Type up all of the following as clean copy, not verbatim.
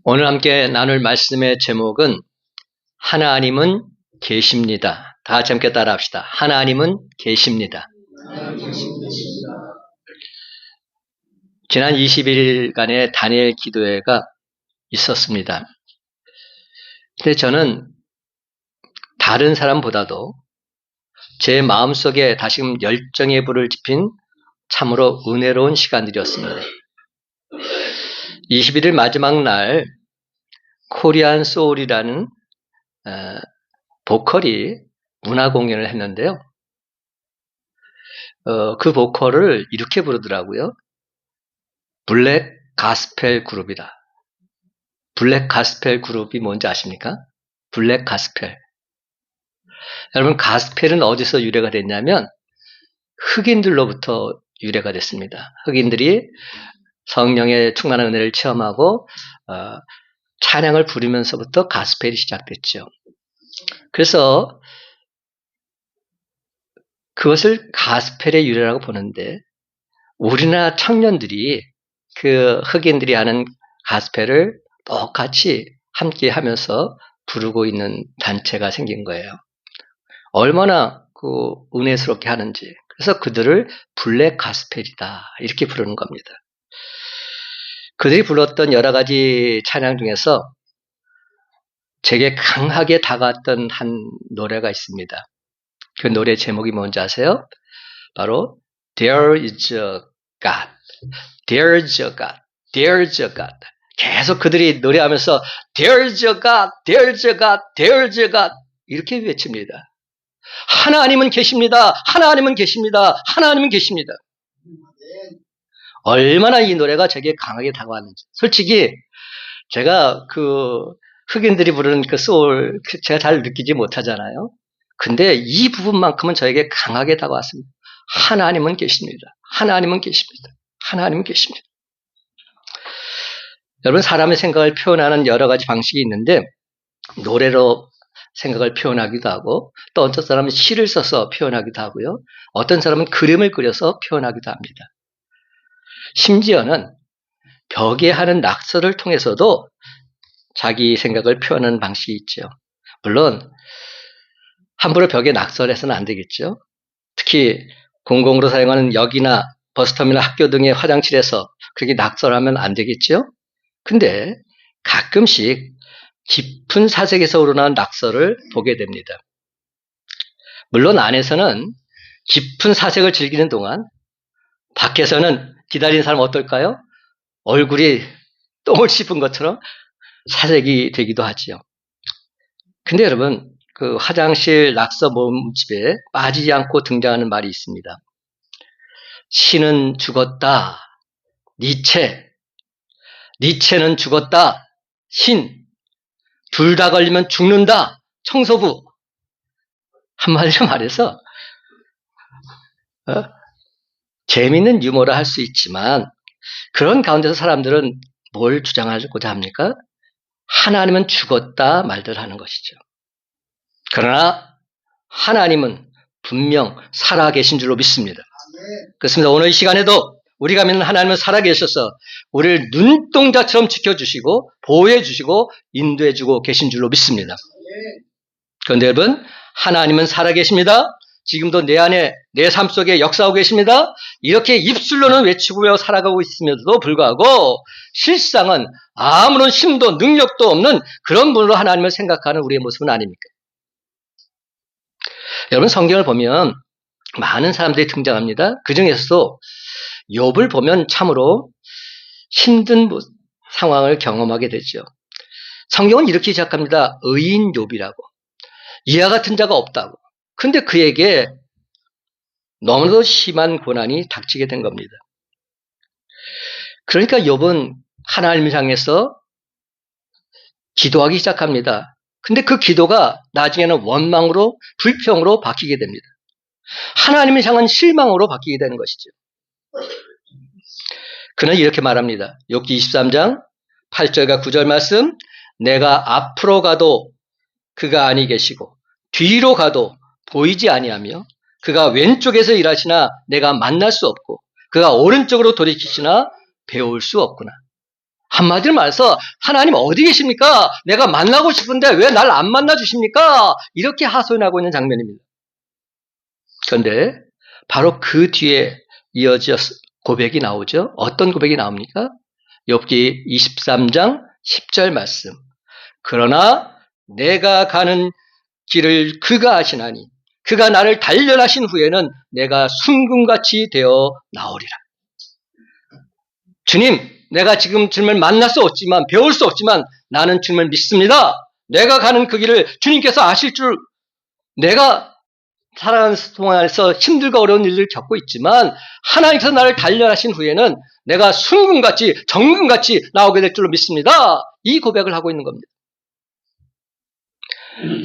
오늘 함께 나눌 말씀의 제목은 하나님은 계십니다. 다 같이 함께 따라합시다. 하나님은 계십니다. 지난 21일간의 다니엘 기도회가 있었습니다. 근데 저는 다른 사람보다도 제 마음속에 다시금 열정의 불을 지핀 참으로 은혜로운 시간들이었습니다. 21일 마지막 날 코리안 소울이라는 보컬이 문화 공연을 했는데요. 그 보컬을 이렇게 부르더라고요. 블랙 가스펠 그룹이다. 블랙 가스펠 그룹이 뭔지 아십니까? 블랙 가스펠. 여러분, 가스펠은 어디서 유래가 됐냐면 흑인들로부터 유래가 됐습니다. 흑인들이 성령의 충만한 은혜를 체험하고 찬양을 부르면서부터 가스펠이 시작됐죠. 그래서 그것을 가스펠의 유래라고 보는데 우리나라 청년들이 그 흑인들이 하는 가스펠을 똑같이 함께 하면서 부르고 있는 단체가 생긴 거예요. 얼마나 그 은혜스럽게 하는지. 그래서 그들을 블랙 가스펠이다 이렇게 부르는 겁니다. 그들이 불렀던 여러 가지 찬양 중에서 제게 강하게 다가왔던 한 노래가 있습니다. 그 노래 제목이 뭔지 아세요? 바로 There is a God, There is a God, There is a God. 계속 그들이 노래하면서 There is a God, There is a God, There is a God 이렇게 외칩니다. 하나님은 계십니다. 하나님은 계십니다. 하나님은 계십니다. 얼마나 이 노래가 제게 강하게 다가왔는지. 솔직히 제가 그 흑인들이 부르는 그 소울 제가 잘 느끼지 못하잖아요. 근데 이 부분만큼은 저에게 강하게 다가왔습니다. 하나님은 계십니다. 하나님은 계십니다. 하나님은 계십니다. 여러분, 사람의 생각을 표현하는 여러 가지 방식이 있는데 노래로 생각을 표현하기도 하고 또 어떤 사람은 시를 써서 표현하기도 하고요. 어떤 사람은 그림을 그려서 표현하기도 합니다. 심지어는 벽에 하는 낙서를 통해서도 자기 생각을 표현하는 방식이 있죠. 물론 함부로 벽에 낙서를 해서는 안 되겠죠. 특히 공공으로 사용하는 역이나 버스터미널 학교 등의 화장실에서 그렇게 낙서를 하면 안 되겠죠. 근데 가끔씩 깊은 사색에서 우러나온 낙서를 보게 됩니다. 물론 안에서는 깊은 사색을 즐기는 동안 밖에서는 기다리는 사람 어떨까요? 얼굴이 똥을 씹은 것처럼 사색이 되기도 하지요. 근데 여러분, 그 화장실 낙서 모음집에 빠지지 않고 등장하는 말이 있습니다. 신은 죽었다. 니체는 죽었다. 신. 둘 다 걸리면 죽는다. 청소부. 한마디로 말해서 재미있는 유머라 할 수 있지만 그런 가운데서 사람들은 뭘 주장하고자 합니까? 하나님은 죽었다 말들 하는 것이죠. 그러나 하나님은 분명 살아계신 줄로 믿습니다. 그렇습니다. 오늘 이 시간에도 우리가 믿는 하나님은 살아계셔서 우리를 눈동자처럼 지켜주시고 보호해주시고 인도해주고 계신 줄로 믿습니다. 그런데 여러분, 하나님은 살아계십니다. 지금도 내 안에 내 삶 속에 역사하고 계십니다. 이렇게 입술로는 외치고 살아가고 있음에도 불구하고 실상은 아무런 힘도 능력도 없는 그런 분으로 하나님을 생각하는 우리의 모습은 아닙니까? 여러분, 성경을 보면 많은 사람들이 등장합니다. 그 중에서도 욥을 보면 참으로 힘든 상황을 경험하게 되죠. 성경은 이렇게 시작합니다. 의인 욥이라고. 이와 같은 자가 없다고. 근데 그에게 너무도 심한 고난이 닥치게 된 겁니다. 그러니까 욥은 하나님을 향해서 기도하기 시작합니다. 근데 그 기도가 나중에는 원망으로 불평으로 바뀌게 됩니다. 하나님을 향한 실망으로 바뀌게 되는 것이죠. 그는 이렇게 말합니다. 욥기 23장 8절과 9절 말씀. 내가 앞으로 가도 그가 아니 계시고 뒤로 가도 보이지 아니하며 그가 왼쪽에서 일하시나 내가 만날 수 없고 그가 오른쪽으로 돌이키시나 배울 수 없구나. 한마디로 말해서 하나님 어디 계십니까? 내가 만나고 싶은데 왜 날 안 만나 주십니까? 이렇게 하소연하고 있는 장면입니다. 그런데 바로 그 뒤에 이어져 고백이 나오죠. 어떤 고백이 나옵니까? 욥기 23장 10절 말씀. 그러나 내가 가는 길을 그가 아시나니 그가 나를 단련하신 후에는 내가 순금같이 되어 나오리라. 주님, 내가 지금 주님을 만날 수 없지만, 배울 수 없지만 나는 주님을 믿습니다. 내가 가는 그 길을 주님께서 아실 줄, 내가 살아가는 동안에서 힘들고 어려운 일들을 겪고 있지만 하나님께서 나를 단련하신 후에는 내가 순금같이 정금같이 나오게 될 줄로 믿습니다. 이 고백을 하고 있는 겁니다.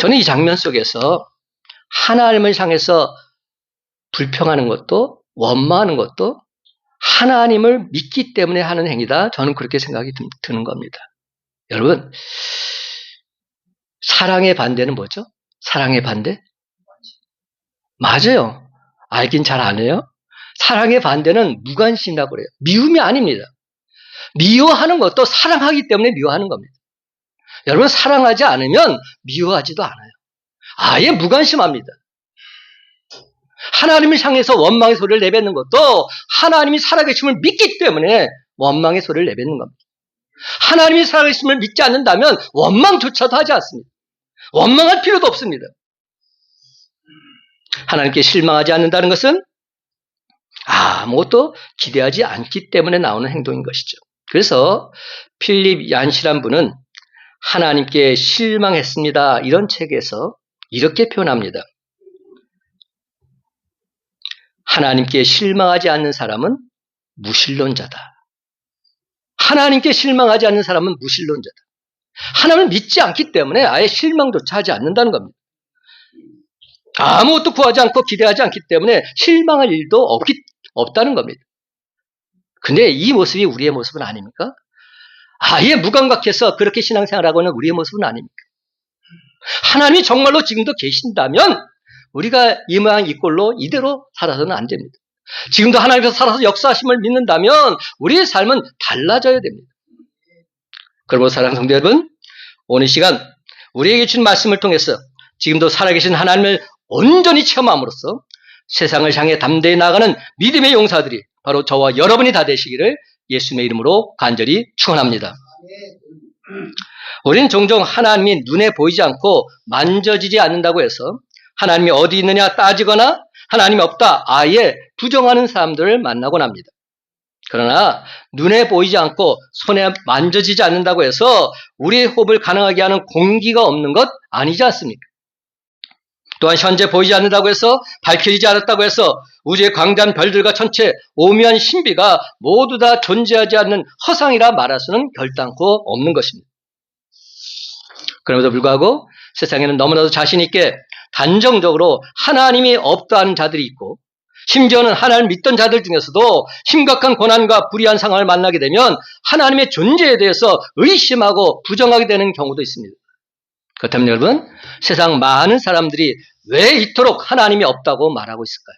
저는 이 장면 속에서 하나님을 향해서 불평하는 것도 원망하는 것도 하나님을 믿기 때문에 하는 행위다. 저는 그렇게 생각이 드는 겁니다. 여러분, 사랑의 반대는 뭐죠? 사랑의 반대? 맞아요. 알긴 잘 안 해요. 사랑의 반대는 무관심이라고 그래요. 미움이 아닙니다. 미워하는 것도 사랑하기 때문에 미워하는 겁니다. 여러분, 사랑하지 않으면 미워하지도 않아요. 아예 무관심합니다. 하나님을 향해서 원망의 소리를 내뱉는 것도 하나님이 살아계심을 믿기 때문에 원망의 소리를 내뱉는 겁니다. 하나님이 살아계심을 믿지 않는다면 원망조차도 하지 않습니다. 원망할 필요도 없습니다. 하나님께 실망하지 않는다는 것은 아무것도 기대하지 않기 때문에 나오는 행동인 것이죠. 그래서 필립 얀시란 분은 하나님께 실망했습니다. 이런 책에서 이렇게 표현합니다. 하나님께 실망하지 않는 사람은 무신론자다. 하나님께 실망하지 않는 사람은 무신론자다. 하나님을 믿지 않기 때문에 아예 실망조차 하지 않는다는 겁니다. 아무것도 구하지 않고 기대하지 않기 때문에 실망할 일도 없다는 겁니다. 근데 이 모습이 우리의 모습은 아닙니까? 아예 무감각해서 그렇게 신앙생활하고 있는 우리의 모습은 아닙니까? 하나님이 정말로 지금도 계신다면 우리가 이 모양 이 꼴로 이대로 살아서는 안 됩니다. 지금도 하나님께서 살아서 역사하심을 믿는다면 우리의 삶은 달라져야 됩니다. 그러므로 사랑하는 성도 여러분, 오늘 시간 우리에게 주신 말씀을 통해서 지금도 살아계신 하나님을 온전히 체험함으로써 세상을 향해 담대히 나아가는 믿음의 용사들이 바로 저와 여러분이 다 되시기를 예수님의 이름으로 간절히 축원합니다. 우리는 종종 하나님이 눈에 보이지 않고 만져지지 않는다고 해서 하나님이 어디 있느냐 따지거나 하나님이 없다 아예 부정하는 사람들을 만나곤 합니다. 그러나 눈에 보이지 않고 손에 만져지지 않는다고 해서 우리의 호흡을 가능하게 하는 공기가 없는 것 아니지 않습니까? 또한 현재 보이지 않는다고 해서 밝혀지지 않았다고 해서 우주의 광대한 별들과 천체 오묘한 신비가 모두 다 존재하지 않는 허상이라 말할 수는 결단코 없는 것입니다. 그럼에도 불구하고 세상에는 너무나도 자신 있게 단정적으로 하나님이 없다는 자들이 있고 심지어는 하나님을 믿던 자들 중에서도 심각한 고난과 불의한 상황을 만나게 되면 하나님의 존재에 대해서 의심하고 부정하게 되는 경우도 있습니다. 그렇다면 여러분, 세상 많은 사람들이 왜 이토록 하나님이 없다고 말하고 있을까요?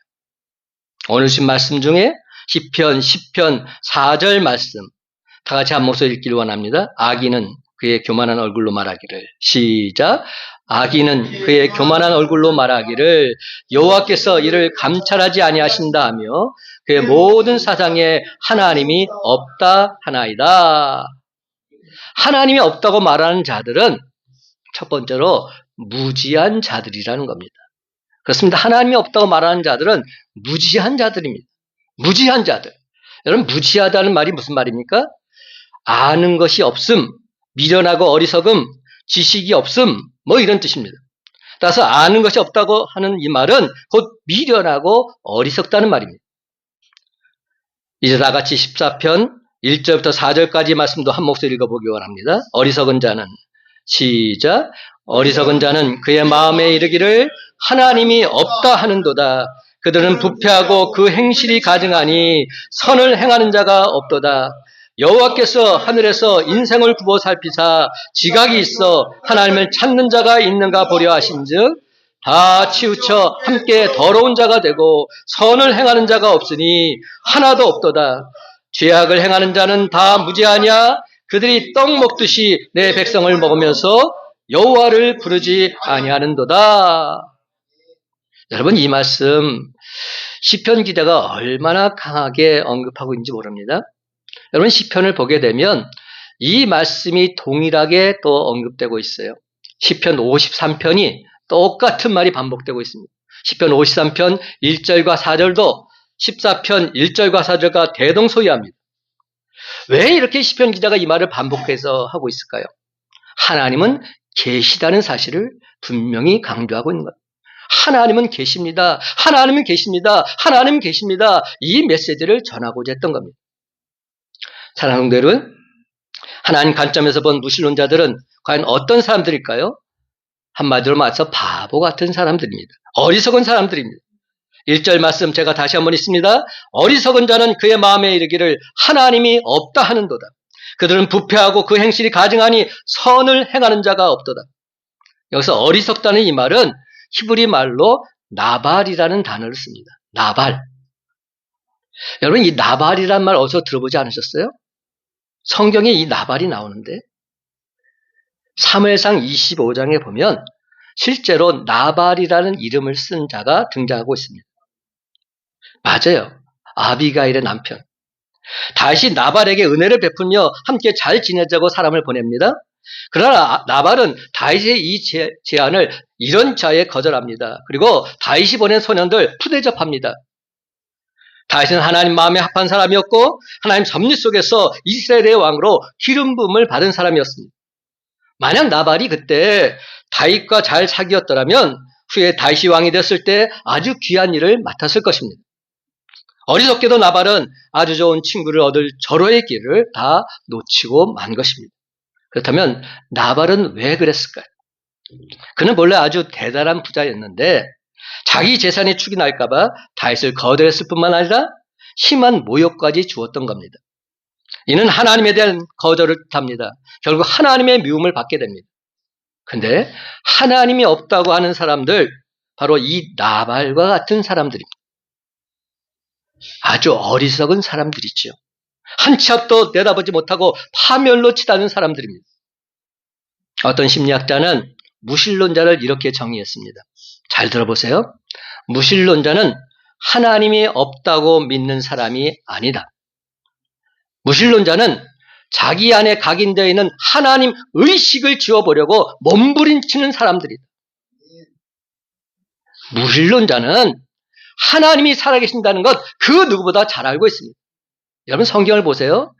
오늘 주신 말씀 중에 시편 10편 4절 말씀 다 같이 한 목소리 읽기를 원합니다. 악인은 그의 교만한 얼굴로 말하기를 시작. 악인은 그의 교만한 얼굴로 말하기를 여호와께서 이를 감찰하지 아니하신다 하며 그의 모든 사상에 하나님이 없다 하나이다. 하나님이 없다고 말하는 자들은 첫 번째로 무지한 자들이라는 겁니다. 그렇습니다. 하나님이 없다고 말하는 자들은 무지한 자들입니다. 무지한 자들. 여러분, 무지하다는 말이 무슨 말입니까? 아는 것이 없음, 미련하고 어리석음, 지식이 없음, 뭐 이런 뜻입니다. 따라서 아는 것이 없다고 하는 이 말은 곧 미련하고 어리석다는 말입니다. 이제 다 같이 14편 1절부터 4절까지 말씀도 한 목소리 읽어보기 원합니다. 어리석은 자는 시작. 어리석은 자는 그의 마음에 이르기를 하나님이 없다 하는도다. 그들은 부패하고 그 행실이 가증하니 선을 행하는 자가 없도다. 여호와께서 하늘에서 인생을 굽어 살피사 지각이 있어 하나님을 찾는 자가 있는가 보려 하신즉 다 치우쳐 함께 더러운 자가 되고 선을 행하는 자가 없으니 하나도 없도다. 죄악을 행하는 자는 다 무죄하냐? 그들이 떡 먹듯이 내 백성을 먹으면서 여호와를 부르지 아니하는도다. 여러분, 이 말씀 시편 기자가 얼마나 강하게 언급하고 있는지 모릅니다. 여러분, 시편을 보게 되면 이 말씀이 동일하게 또 언급되고 있어요. 시편 53편이 똑같은 말이 반복되고 있습니다. 시편 53편 1절과 4절도 14편 1절과 4절과 대동소이합니다. 왜 이렇게 시편 기자가 이 말을 반복해서 하고 있을까요? 하나님은 계시다는 사실을 분명히 강조하고 있는 것. 하나님은 계십니다. 하나님은 계십니다. 하나님은 계십니다. 이 메시지를 전하고자 했던 겁니다. 사랑하는 여러분, 하나님 관점에서 본 무신론자들은 과연 어떤 사람들일까요? 한마디로 말해서 바보 같은 사람들입니다. 어리석은 사람들입니다. 1절 말씀 제가 다시 한번 읽습니다. 어리석은 자는 그의 마음에 이르기를 하나님이 없다 하는도다. 그들은 부패하고 그 행실이 가증하니 선을 행하는 자가 없도다. 여기서 어리석다는 이 말은 히브리 말로 나발이라는 단어를 씁니다. 나발. 여러분, 이 나발이라는 말 어디서 들어보지 않으셨어요? 성경에 이 나발이 나오는데 사무엘상 25장에 보면 실제로 나발이라는 이름을 쓴 자가 등장하고 있습니다. 맞아요. 아비가일의 남편. 다시 나발에게 은혜를 베풀며 함께 잘 지내자고 사람을 보냅니다. 그러나 나발은 다윗의 이 제안을 이런 자에 거절합니다. 그리고 다윗이 보낸 소년들 푸대접합니다. 다윗은 하나님 마음에 합한 사람이었고 하나님 섭리 속에서 이스라엘의 왕으로 기름 부음을 받은 사람이었습니다. 만약 나발이 그때 다윗과 잘 사귀었더라면 후에 다윗이 왕이 됐을 때 아주 귀한 일을 맡았을 것입니다. 어리석게도 나발은 아주 좋은 친구를 얻을 절호의 길을 다 놓치고 만 것입니다. 그렇다면 나발은 왜 그랬을까요? 그는 원래 아주 대단한 부자였는데 자기 재산이 축이 날까봐 다윗을 거절했을 뿐만 아니라 심한 모욕까지 주었던 겁니다. 이는 하나님에 대한 거절을 뜻합니다. 결국 하나님의 미움을 받게 됩니다. 근데 하나님이 없다고 하는 사람들, 바로 이 나발과 같은 사람들입니다. 아주 어리석은 사람들이죠. 한 치 앞도 내다보지 못하고 파멸로 치닫는 사람들입니다. 어떤 심리학자는 무신론자를 이렇게 정의했습니다. 잘 들어보세요. 무신론자는 하나님이 없다고 믿는 사람이 아니다. 무신론자는 자기 안에 각인되어 있는 하나님 의식을 지워보려고 몸부림치는 사람들이다. 무신론자는 하나님이 살아계신다는 것 그 누구보다 잘 알고 있습니다. 여러분, 성경을 보세요.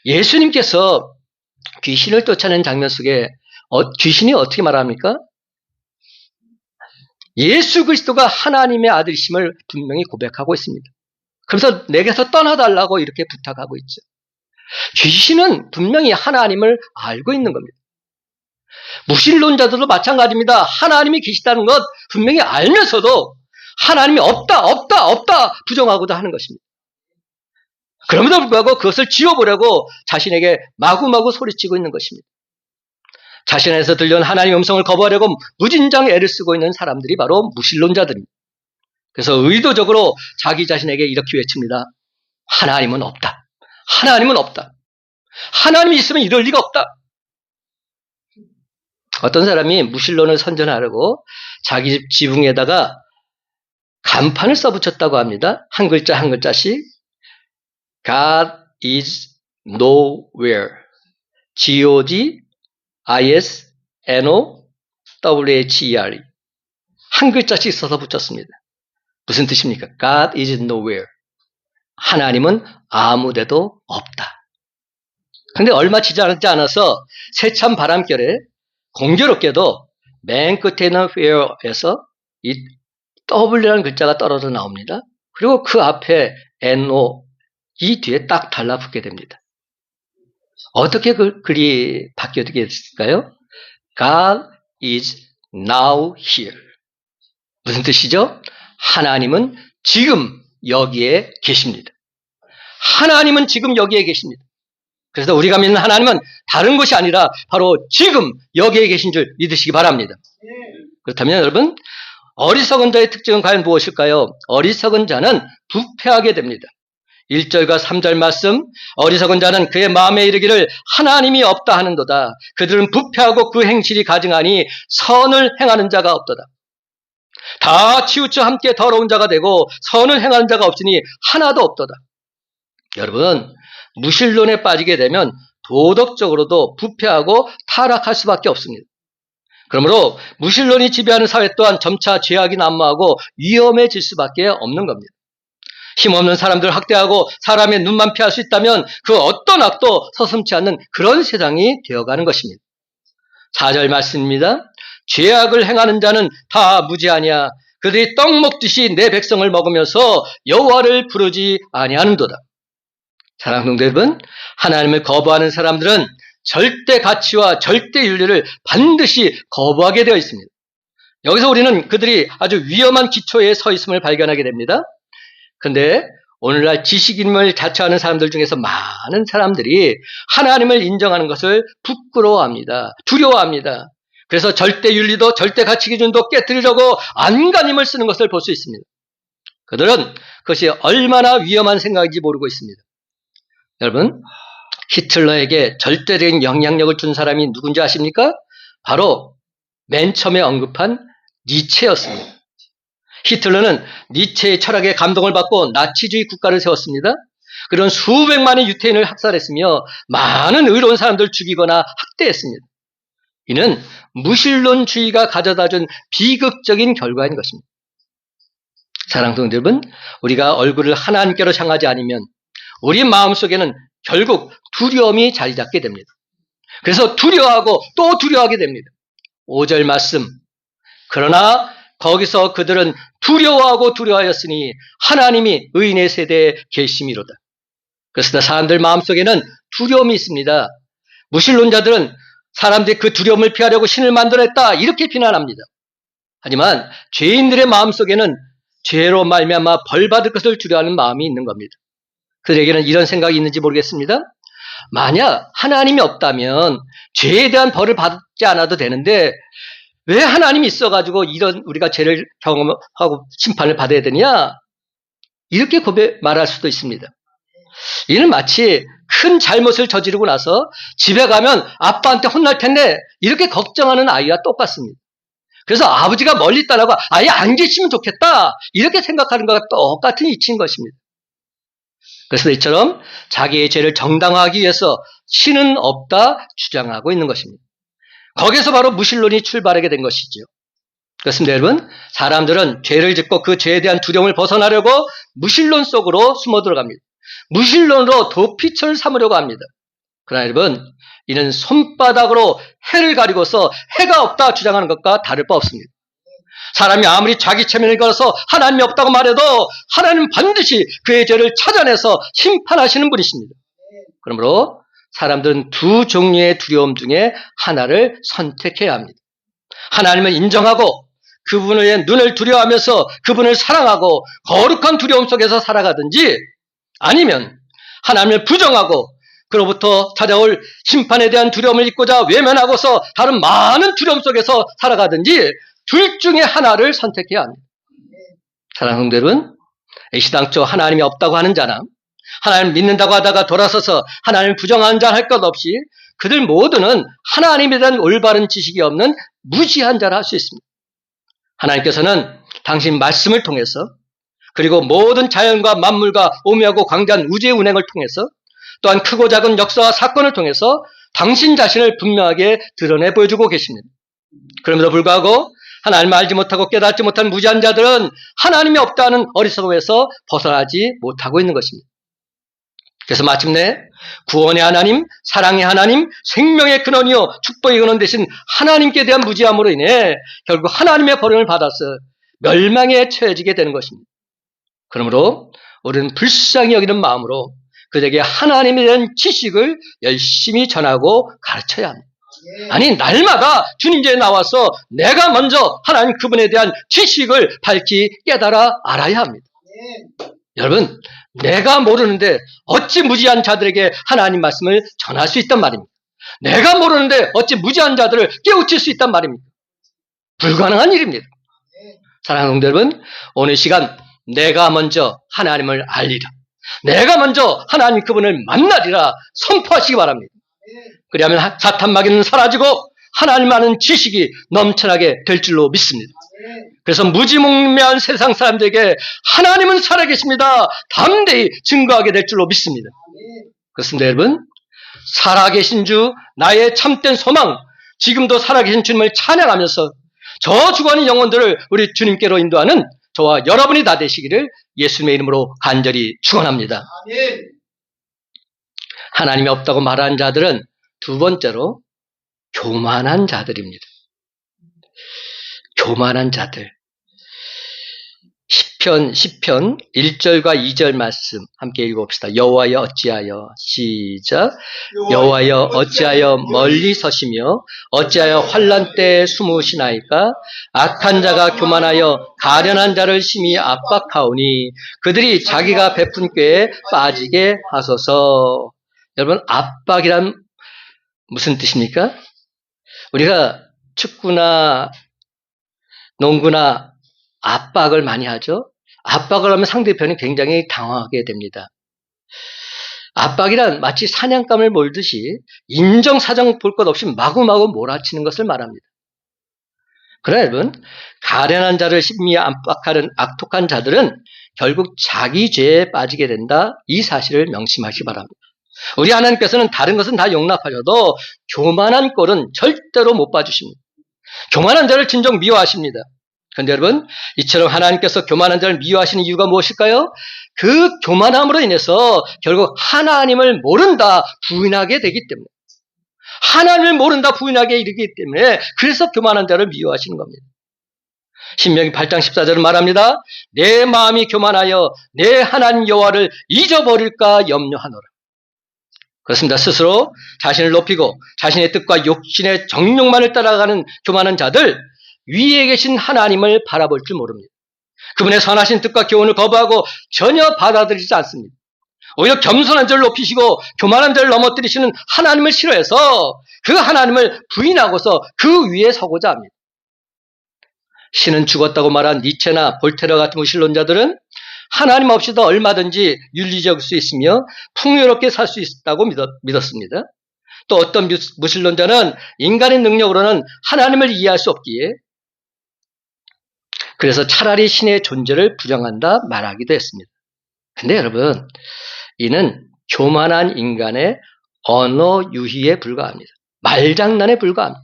예수님께서 귀신을 쫓아낸 장면 속에 귀신이 어떻게 말합니까? 예수 그리스도가 하나님의 아들이심을 분명히 고백하고 있습니다. 그래서 내게서 떠나달라고 이렇게 부탁하고 있죠. 귀신은 분명히 하나님을 알고 있는 겁니다. 무신론자들도 마찬가지입니다. 하나님이 계시다는 것 분명히 알면서도 하나님이 없다 부정하고도 하는 것입니다. 그럼에도 불구하고 그것을 지워보려고 자신에게 마구마구 소리치고 있는 것입니다. 자신 안에서 들려온 하나님의 음성을 거부하려고 무진장 애를 쓰고 있는 사람들이 바로 무신론자들입니다. 그래서 의도적으로 자기 자신에게 이렇게 외칩니다. 하나님은 없다. 하나님은 없다. 하나님이 있으면 이럴 리가 없다. 어떤 사람이 무신론을 선전하려고 자기 집 지붕에다가 간판을 써붙였다고 합니다. 한 글자 한 글자씩. God is nowhere. G-O-D-I-S-N-O-W-H-E-R-E. 한 글자씩 써서 붙였습니다. 무슨 뜻입니까? God is nowhere. 하나님은 아무데도 없다. 그런데 얼마 지나지 않아서 세찬 바람결에 공교롭게도 맨 끝에 있는 where에서 이 W라는 글자가 떨어져 나옵니다. 그리고 그 앞에 N-O, 이 뒤에 딱 달라붙게 됩니다. 어떻게 그 글이 바뀌게 됐을까요? God is now here. 무슨 뜻이죠? 하나님은 지금 여기에 계십니다. 하나님은 지금 여기에 계십니다. 그래서 우리가 믿는 하나님은 다른 것이 아니라 바로 지금 여기에 계신 줄 믿으시기 바랍니다. 그렇다면 여러분, 어리석은 자의 특징은 과연 무엇일까요? 어리석은 자는 부패하게 됩니다. 1절과 3절 말씀, 어리석은 자는 그의 마음에 이르기를 하나님이 없다 하는도다. 그들은 부패하고 그 행실이 가증하니 선을 행하는 자가 없도다. 다 치우쳐 함께 더러운 자가 되고 선을 행하는 자가 없으니 하나도 없도다. 여러분, 무신론에 빠지게 되면 도덕적으로도 부패하고 타락할 수밖에 없습니다. 그러므로 무신론이 지배하는 사회 또한 점차 죄악이 난무하고 위험해질 수밖에 없는 겁니다. 힘없는 사람들 학대하고 사람의 눈만 피할 수 있다면 그 어떤 악도 서슴지 않는 그런 세상이 되어가는 것입니다. 4절 말씀입니다. 죄악을 행하는 자는 다 무지하냐. 그들이 떡 먹듯이 내 백성을 먹으면서 여호와를 부르지 아니하는도다. 사랑하는 성도 여러분, 하나님을 거부하는 사람들은 절대 가치와 절대 윤리를 반드시 거부하게 되어 있습니다. 여기서 우리는 그들이 아주 위험한 기초에 서 있음을 발견하게 됩니다. 그런데 오늘날 지식인을 자처하는 사람들 중에서 많은 사람들이 하나님을 인정하는 것을 부끄러워합니다. 두려워합니다. 그래서 절대 윤리도 절대 가치 기준도 깨뜨리려고 안간힘을 쓰는 것을 볼 수 있습니다. 그들은 그것이 얼마나 위험한 생각인지 모르고 있습니다. 여러분, 히틀러에게 절대적인 영향력을 준 사람이 누군지 아십니까? 바로 맨 처음에 언급한 니체였습니다. 히틀러는 니체의 철학에 감동을 받고 나치주의 국가를 세웠습니다. 그런 수백만의 유태인을 학살했으며 많은 의로운 사람들을 죽이거나 학대했습니다. 이는 무신론주의가 가져다준 비극적인 결과인 것입니다. 사랑하는 성도 여러분, 우리가 얼굴을 하나님께로 향하지 않으면 우리 마음속에는 결국 두려움이 자리 잡게 됩니다. 그래서 두려워하고 또 두려워하게 됩니다. 5절 말씀, 그러나 거기서 그들은 두려워하고 두려워하였으니 하나님이 의인의 세대에 계심이로다. 그래서 사람들 마음속에는 두려움이 있습니다. 무신론자들은 사람들이 그 두려움을 피하려고 신을 만들어냈다 이렇게 비난합니다. 하지만 죄인들의 마음속에는 죄로 말미암아 벌받을 것을 두려워하는 마음이 있는 겁니다. 그들에게는 이런 생각이 있는지 모르겠습니다. 만약 하나님이 없다면 죄에 대한 벌을 받지 않아도 되는데 왜 하나님이 있어가지고 이런 우리가 죄를 경험하고 심판을 받아야 되냐? 이렇게 말할 수도 있습니다. 이는 마치 큰 잘못을 저지르고 나서 집에 가면 아빠한테 혼날 텐데 이렇게 걱정하는 아이와 똑같습니다. 그래서 아버지가 멀리 있다라고 아예 안 계시면 좋겠다 이렇게 생각하는 것과 똑같은 이치인 것입니다. 그래서 이처럼 자기의 죄를 정당화하기 위해서 신은 없다 주장하고 있는 것입니다. 거기서 바로 무신론이 출발하게 된 것이죠. 그렇습니다, 여러분. 사람들은 죄를 짓고 그 죄에 대한 두려움을 벗어나려고 무신론 속으로 숨어 들어갑니다. 무신론으로 도피처를 삼으려고 합니다. 그러나 여러분, 이는 손바닥으로 해를 가리고서 해가 없다 주장하는 것과 다를 바 없습니다. 사람이 아무리 자기 체면을 걸어서 하나님이 없다고 말해도 하나님은 반드시 그의 죄를 찾아내서 심판하시는 분이십니다. 그러므로 사람들은 두 종류의 두려움 중에 하나를 선택해야 합니다. 하나님을 인정하고 그분의 눈을 두려워하면서 그분을 사랑하고 거룩한 두려움 속에서 살아가든지 아니면 하나님을 부정하고 그로부터 찾아올 심판에 대한 두려움을 잊고자 외면하고서 다른 많은 두려움 속에서 살아가든지 둘 중에 하나를 선택해야 합니다. 사랑하는 성도 여러분, 애시당초 하나님이 없다고 하는 자나 하나님을 믿는다고 하다가 돌아서서 하나님을 부정하는 자 할 것 없이 그들 모두는 하나님에 대한 올바른 지식이 없는 무지한 자라 할 수 있습니다. 하나님께서는 당신 말씀을 통해서 그리고 모든 자연과 만물과 오묘하고 광대한 우주의 운행을 통해서 또한 크고 작은 역사와 사건을 통해서 당신 자신을 분명하게 드러내 보여주고 계십니다. 그럼에도 불구하고 하나님을 알지 못하고 깨닫지 못한 무지한 자들은 하나님이 없다는 어리석음에서 벗어나지 못하고 있는 것입니다. 그래서 마침내 구원의 하나님, 사랑의 하나님, 생명의 근원이요 축복의 근원 되신 하나님께 대한 무지함으로 인해 결국 하나님의 버림을 받아서 멸망에 처해지게 되는 것입니다. 그러므로 우리는 불쌍히 여기는 마음으로 그들에게 하나님에 대한 지식을 열심히 전하고 가르쳐야 합니다. 아니, 날마다 주님께 나와서 내가 먼저 하나님 그분에 대한 지식을 밝히 깨달아 알아야 합니다. 여러분, 내가 모르는데 어찌 무지한 자들에게 하나님 말씀을 전할 수 있단 말입니까? 내가 모르는데 어찌 무지한 자들을 깨우칠 수 있단 말입니까? 불가능한 일입니다. 사랑하는 성도 여러분, 오늘 시간 내가 먼저 하나님을 알리라. 내가 먼저 하나님 그분을 만나리라 선포하시기 바랍니다. 그리하면 사탄 마귀는 사라지고 하나님 아는 지식이 넘쳐나게 될 줄로 믿습니다. 그래서 무지몽매한 세상 사람들에게 하나님은 살아계십니다. 담대히 증거하게 될 줄로 믿습니다. 그렇습니다, 여러분. 살아계신 주, 나의 참된 소망, 지금도 살아계신 주님을 찬양하면서 저 죽어가는 영혼들을 우리 주님께로 인도하는 저와 여러분이 다 되시기를 예수님의 이름으로 간절히 축원합니다. 하나님이 없다고 말하는 자들은 두 번째로 교만한 자들입니다. 교만한 자들. 시편 1절과 2절 말씀 함께 읽어봅시다. 여호와여 어찌하여 시작. 여호와여 어찌하여 멀리 서시며 어찌하여 환난 때에 숨으시나이까. 악한 자가 교만하여 가련한 자를 심히 압박하오니 그들이 자기가 베푼 꾀에 빠지게 하소서. 여러분, 압박이란 무슨 뜻입니까? 우리가 축구나 농구나 압박을 많이 하죠. 압박을 하면 상대편이 굉장히 당황하게 됩니다. 압박이란 마치 사냥감을 몰듯이 인정사정 볼 것 없이 마구마구 몰아치는 것을 말합니다. 그러나 여러분, 가련한 자를 심히 압박하는 악독한 자들은 결국 자기 죄에 빠지게 된다. 이 사실을 명심하시기 바랍니다. 우리 하나님께서는 다른 것은 다 용납하셔도 교만한 꼴은 절대로 못 봐주십니다. 교만한 자를 진정 미워하십니다. 그런데 여러분, 이처럼 하나님께서 교만한 자를 미워하시는 이유가 무엇일까요? 그 교만함으로 인해서 결국 하나님을 모른다, 부인하게 되기 때문에, 하나님을 모른다, 부인하게 이르기 때문에, 그래서 교만한 자를 미워하시는 겁니다. 신명기 8장 14절은 말합니다. 내 마음이 교만하여 내 하나님 여호와를 잊어버릴까 염려하노라. 그렇습니다. 스스로 자신을 높이고 자신의 뜻과 욕심의 정욕만을 따라가는 교만한 자들, 위에 계신 하나님을 바라볼 줄 모릅니다. 그분의 선하신 뜻과 교훈을 거부하고 전혀 받아들이지 않습니다. 오히려 겸손한 자를 높이시고 교만한 자를 넘어뜨리시는 하나님을 싫어해서 그 하나님을 부인하고서 그 위에 서고자 합니다. 신은 죽었다고 말한 니체나 볼테러 같은 무신론자들은 하나님 없이도 얼마든지 윤리적일 수 있으며 풍요롭게 살 수 있다고 믿었습니다. 또 어떤 무신론자는 인간의 능력으로는 하나님을 이해할 수 없기에 그래서 차라리 신의 존재를 부정한다 말하기도 했습니다. 근데 여러분, 이는 교만한 인간의 언어 유희에 불과합니다. 말장난에 불과합니다.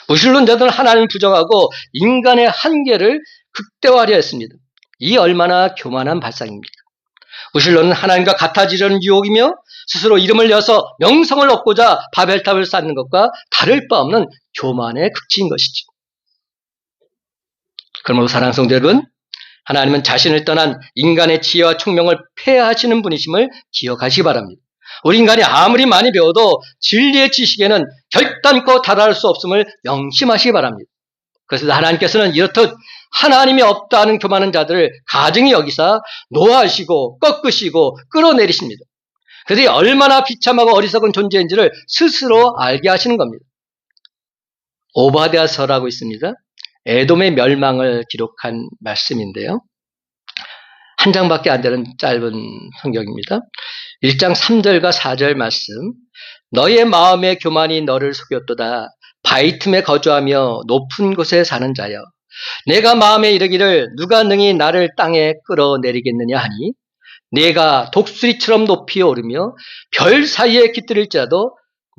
무신론자들은 하나님을 부정하고 인간의 한계를 극대화하려 했습니다. 이 얼마나 교만한 발상입니까? 무신론은 하나님과 같아지려는 유혹이며 스스로 이름을 여서 명성을 얻고자 바벨탑을 쌓는 것과 다를 바 없는 교만의 극치인 것이죠. 그러므로 사랑하는 성도 여러분, 하나님은 자신을 떠난 인간의 지혜와 총명을 폐하하시는 분이심을 기억하시기 바랍니다. 우리 인간이 아무리 많이 배워도 진리의 지식에는 결단코 달할 수 없음을 명심하시기 바랍니다. 그래서 하나님께서는 이렇듯 하나님이 없다는 교만한 자들을 가증히 여기사 노하시고 꺾으시고 끌어내리십니다. 그들이 얼마나 비참하고 어리석은 존재인지를 스스로 알게 하시는 겁니다. 오바댜서라고 있습니다. 에돔의 멸망을 기록한 말씀인데요. 한 장밖에 안 되는 짧은 성경입니다. 1장 3절과 4절 말씀. 너의 마음의 교만이 너를 속였도다. 바위 틈에 거주하며 높은 곳에 사는 자여. 내가 마음에 이르기를 누가 능히 나를 땅에 끌어내리겠느냐 하니 내가 독수리처럼 높이 오르며 별 사이에 깃들일지라도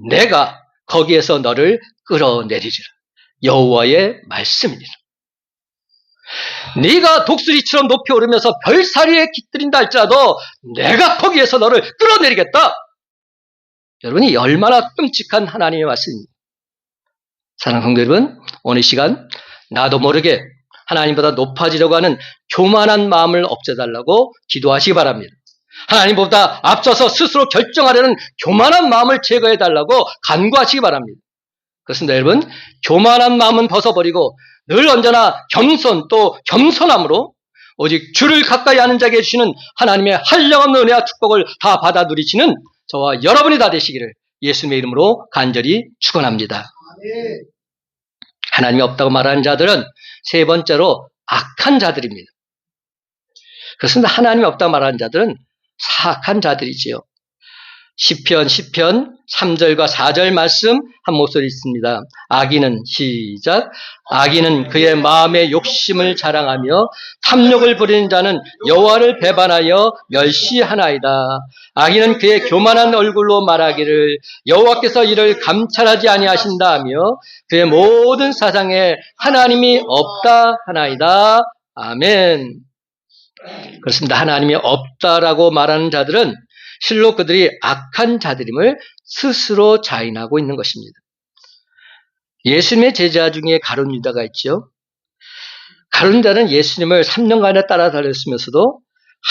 내가 거기에서 너를 끌어내리리라. 여호와의 말씀이니라. 네가 독수리처럼 높이 오르면서 별 사이에 깃들인다 할지라도 내가 거기에서 너를 끌어내리겠다. 여러분이 얼마나 끔찍한 하나님의 말씀입니다. 사랑하는 성도 여러분, 오늘 시간 나도 모르게 하나님보다 높아지려고 하는 교만한 마음을 없애달라고 기도하시기 바랍니다. 하나님보다 앞서서 스스로 결정하려는 교만한 마음을 제거해달라고 간구하시기 바랍니다. 그렇습니다, 여러분. 교만한 마음은 벗어버리고 늘 언제나 겸손 또 겸손함으로 오직 주를 가까이 하는 자에게 주시는 하나님의 한량없는 은혜와 축복을 다 받아 누리시는 저와 여러분이 다 되시기를 예수님의 이름으로 간절히 축원합니다. 하나님이 없다고 말하는 자들은 세 번째로 악한 자들입니다. 그렇습니다. 하나님이 없다고 말하는 자들은 사악한 자들이지요. 시편 3절과 4절 말씀 한 목소리 있습니다. 악인은 시작. 악인은 그의 마음의 욕심을 자랑하며 탐욕을 부리는 자는 여호와를 배반하여 멸시하나이다. 악인은 그의 교만한 얼굴로 말하기를 여호와께서 이를 감찰하지 아니하신다 하며 그의 모든 사상에 하나님이 없다 하나이다. 아멘. 그렇습니다. 하나님이 없다라고 말하는 자들은 실로 그들이 악한 자들임을 스스로 자인하고 있는 것입니다. 예수님의 제자 중에 가룟 유다가 있죠. 가룟 유다는 예수님을 3년간에 따라다녔으면서도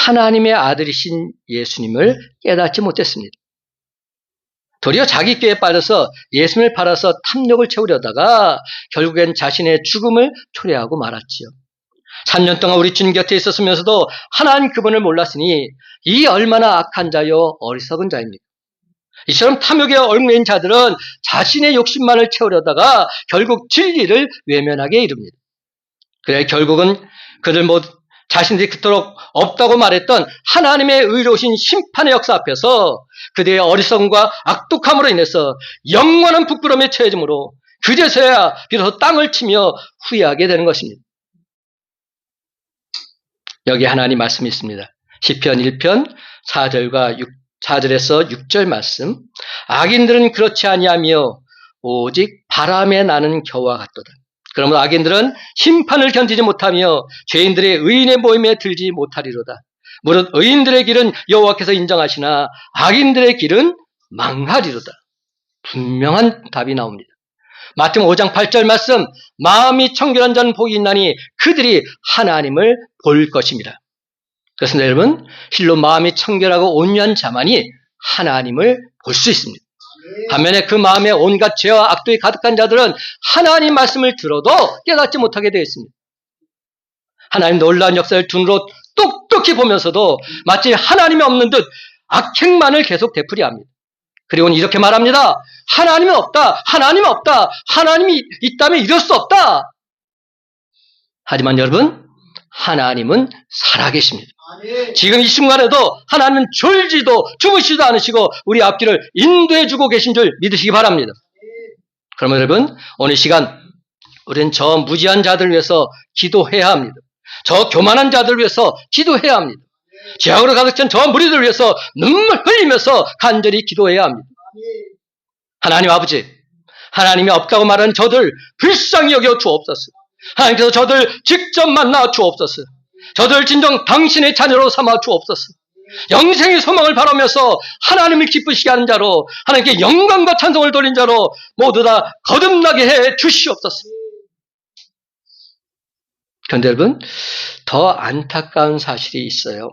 하나님의 아들이신 예수님을 깨닫지 못했습니다. 도리어 자기 꾀에 빠져서 예수님을 팔아서 탐욕을 채우려다가 결국엔 자신의 죽음을 초래하고 말았지요. 3년 동안 우리 주님 곁에 있었으면서도 하나님 그분을 몰랐으니 이 얼마나 악한 자요 어리석은 자입니까? 이처럼 탐욕에 얽매인 자들은 자신의 욕심만을 채우려다가 결국 진리를 외면하게 이릅니다. 그래 결국은 그들 모두 자신들이 그토록 없다고 말했던 하나님의 의로우신 심판의 역사 앞에서 그들의 어리석음과 악독함으로 인해서 영원한 부끄러움에 처해지므로 그제서야 비로소 땅을 치며 후회하게 되는 것입니다. 여기 하나님 말씀이 있습니다. 시편 1편 4절에서 6절 말씀. 악인들은 그렇지 아니하며 오직 바람에 나는 겨와 같도다. 그러므로 악인들은 심판을 견디지 못하며 죄인들의 의인의 모임에 들지 못하리로다. 무릇 의인들의 길은 여호와께서 인정하시나 악인들의 길은 망하리로다. 분명한 답이 나옵니다. 마태복음 5장 8절 말씀. 마음이 청결한 자는 복이 있나니 그들이 하나님을 볼 것입니다. 그렇습니다. 여러분, 실로 마음이 청결하고 온유한 자만이 하나님을 볼 수 있습니다. 반면에 그 마음에 온갖 죄와 악독이 가득한 자들은 하나님 말씀을 들어도 깨닫지 못하게 되어 있습니다. 하나님 놀라운 역사를 두 눈으로 똑똑히 보면서도 마치 하나님이 없는 듯 악행만을 계속 되풀이합니다. 그리고는 이렇게 말합니다. 하나님은 없다. 하나님은 없다. 하나님이 있다면 이럴 수 없다. 하지만 여러분, 하나님은 살아계십니다. 지금 이 순간에도 하나님은 졸지도 주무시지도 않으시고 우리 앞길을 인도해주고 계신 줄 믿으시기 바랍니다. 그러면 여러분, 오늘 시간 우리는 저 무지한 자들을 위해서 기도해야 합니다. 저 교만한 자들을 위해서 기도해야 합니다. 죄악으로 가득 찬 저 무리들을 위해서 눈물 흘리면서 간절히 기도해야 합니다. 하나님 아버지, 하나님이 없다고 말하는 저들 불쌍히 여겨 주옵소서. 하나님께서 저들 직접 만나 주옵소서. 저들 진정 당신의 자녀로 삼아 주옵소서. 영생의 소망을 바라면서 하나님을 기쁘시게 하는 자로, 하나님께 영광과 찬송을 돌린 자로 모두 다 거듭나게 해 주시옵소서. 그런데 여러분, 더 안타까운 사실이 있어요.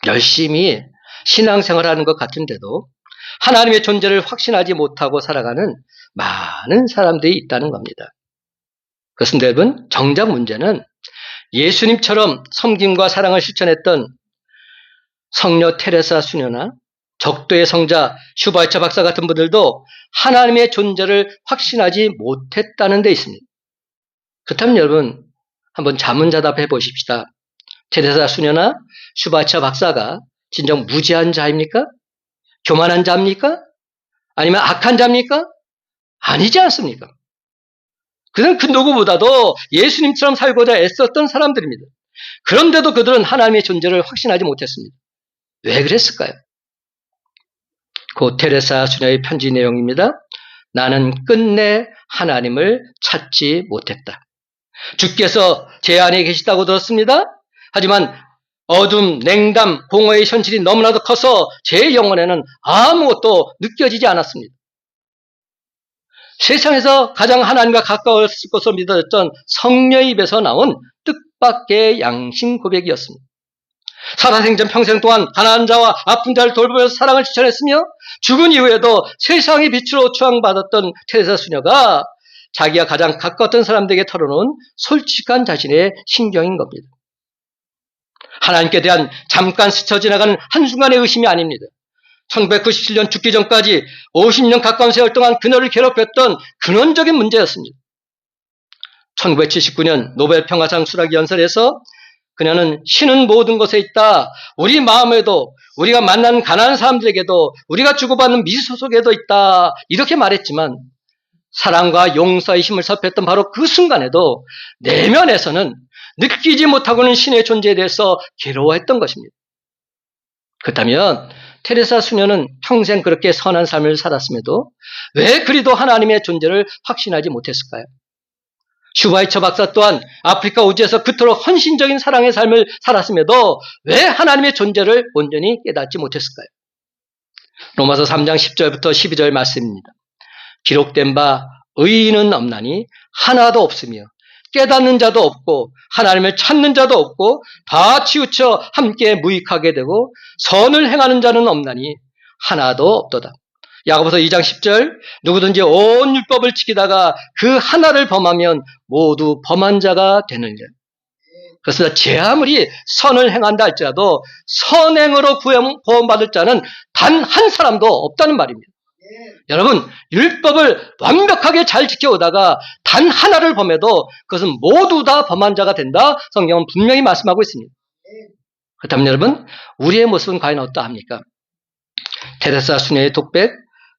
열심히 신앙생활하는 것 같은데도 하나님의 존재를 확신하지 못하고 살아가는 많은 사람들이 있다는 겁니다. 그렇습니다. 여러분, 정작 문제는 예수님처럼 섬김과 사랑을 실천했던 성녀 테레사 수녀나 적도의 성자 슈바이처 박사 같은 분들도 하나님의 존재를 확신하지 못했다는 데 있습니다. 그렇다면 여러분, 한번 자문자답해 보십시다. 테레사 수녀나 슈바이처 박사가 진정 무지한 자입니까? 교만한 자입니까? 아니면 악한 자입니까? 아니지 않습니까? 그들은 그 누구보다도 예수님처럼 살고자 애썼던 사람들입니다. 그런데도 그들은 하나님의 존재를 확신하지 못했습니다. 왜 그랬을까요? 고 테레사 수녀의 편지 내용입니다. 나는 끝내 하나님을 찾지 못했다. 주께서 제 안에 계시다고 들었습니다. 하지만 어둠, 냉담, 공허의 현실이 너무나도 커서 제 영혼에는 아무것도 느껴지지 않았습니다. 세상에서 가장 하나님과 가까웠을 것으로 믿어졌던 성녀의 입에서 나온 뜻밖의 양심 고백이었습니다. 살아생전 평생 동안 가난한 자와 아픈 자를 돌보면서 사랑을 실천했으며 죽은 이후에도 세상의 빛으로 추앙받았던 테레사 수녀가 자기가 가장 가까웠던 사람들에게 털어놓은 솔직한 자신의 심경인 겁니다. 하나님께 대한 잠깐 스쳐 지나가는 한순간의 의심이 아닙니다. 1997년 죽기 전까지 50년 가까운 세월 동안 그녀를 괴롭혔던 근원적인 문제였습니다. 1979년 노벨 평화상 수락 연설에서 그녀는 신은 모든 곳에 있다. 우리 마음에도, 우리가 만나는 가난한 사람들에게도, 우리가 주고받는 미소 속에도 있다. 이렇게 말했지만 사랑과 용서의 힘을 섭했던 바로 그 순간에도 내면에서는 느끼지 못하고는 신의 존재에 대해서 괴로워했던 것입니다. 그렇다면 테레사 수녀는 평생 그렇게 선한 삶을 살았음에도 왜 그리도 하나님의 존재를 확신하지 못했을까요? 슈바이처 박사 또한 아프리카 우주에서 그토록 헌신적인 사랑의 삶을 살았음에도 왜 하나님의 존재를 온전히 깨닫지 못했을까요? 로마서 3장 10절부터 12절 말씀입니다. 기록된 바 의인은 없나니 하나도 없으며 깨닫는 자도 없고 하나님을 찾는 자도 없고 다 치우쳐 함께 무익하게 되고 선을 행하는 자는 없나니 하나도 없도다. 야고보서 2장 10절 누구든지 온 율법을 지키다가 그 하나를 범하면 모두 범한 자가 되느니라. 그래서 제 아무리 선을 행한다 할지라도 선행으로 구원받을 자는 단 한 사람도 없다는 말입니다. 여러분, 율법을 완벽하게 잘 지켜오다가 단 하나를 범해도 그것은 모두 다 범한 자가 된다. 성경은 분명히 말씀하고 있습니다. 그렇다면 여러분, 우리의 모습은 과연 어떠합니까? 테레사 수녀의 독백,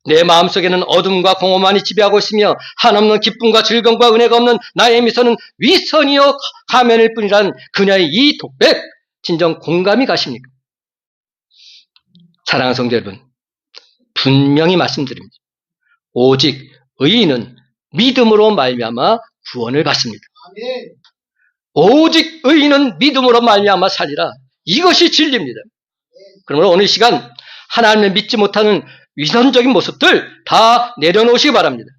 내 마음속에는 어둠과 공허만이 지배하고 있으며 한없는 기쁨과 즐거움과 은혜가 없는 나의 미소는 위선이요 가면일 뿐이란 그녀의 이 독백, 진정 공감이 가십니까? 사랑하는 성도 여러분, 분명히 말씀드립니다. 오직 의인은 믿음으로 말미암아 구원을 받습니다. 오직 의인은 믿음으로 말미암아 살리라. 이것이 진리입니다. 그러므로 오늘 시간 하나님을 믿지 못하는 위선적인 모습들 다 내려놓으시기 바랍니다.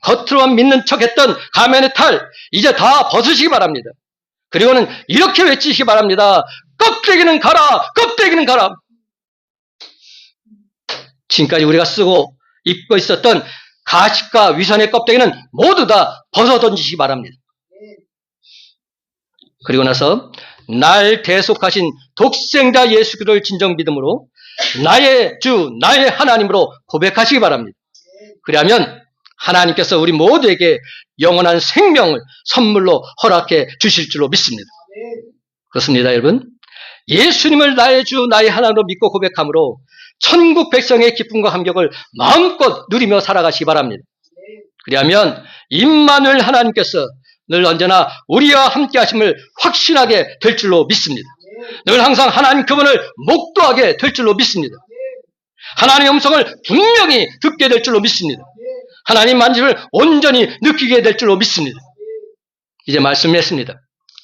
겉으로만 믿는 척했던 가면의 탈 이제 다 벗으시기 바랍니다. 그리고는 이렇게 외치시기 바랍니다. 껍데기는 가라! 껍데기는 가라! 지금까지 우리가 쓰고 입고 있었던 가식과 위선의 껍데기는 모두 다 벗어 던지시기 바랍니다. 그리고 나서 날 대속하신 독생자 예수 그리스도를 진정 믿음으로 나의 주, 나의 하나님으로 고백하시기 바랍니다. 그리하면 하나님께서 우리 모두에게 영원한 생명을 선물로 허락해 주실 줄로 믿습니다. 그렇습니다, 여러분. 예수님을 나의 주, 나의 하나님으로 믿고 고백함으로 천국 백성의 기쁨과 감격을 마음껏 누리며 살아가시기 바랍니다. 그리하면 임마누엘 하나님께서 늘 언제나 우리와 함께 하심을 확신하게 될 줄로 믿습니다. 늘 항상 하나님 그분을 목도하게 될 줄로 믿습니다. 하나님의 음성을 분명히 듣게 될 줄로 믿습니다. 하나님 만짐을 온전히 느끼게 될 줄로 믿습니다. 이제 말씀했습니다.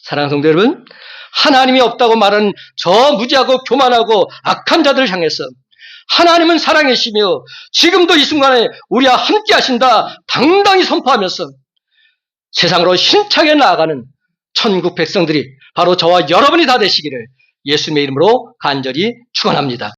사랑하는 성도 여러분, 하나님이 없다고 말하는 저 무지하고 교만하고 악한 자들을 향해서 하나님은 사랑이시며 지금도 이 순간에 우리와 함께 하신다 당당히 선포하면서 세상으로 힘차게 나아가는 천국 백성들이 바로 저와 여러분이 다 되시기를 예수님의 이름으로 간절히 축원합니다.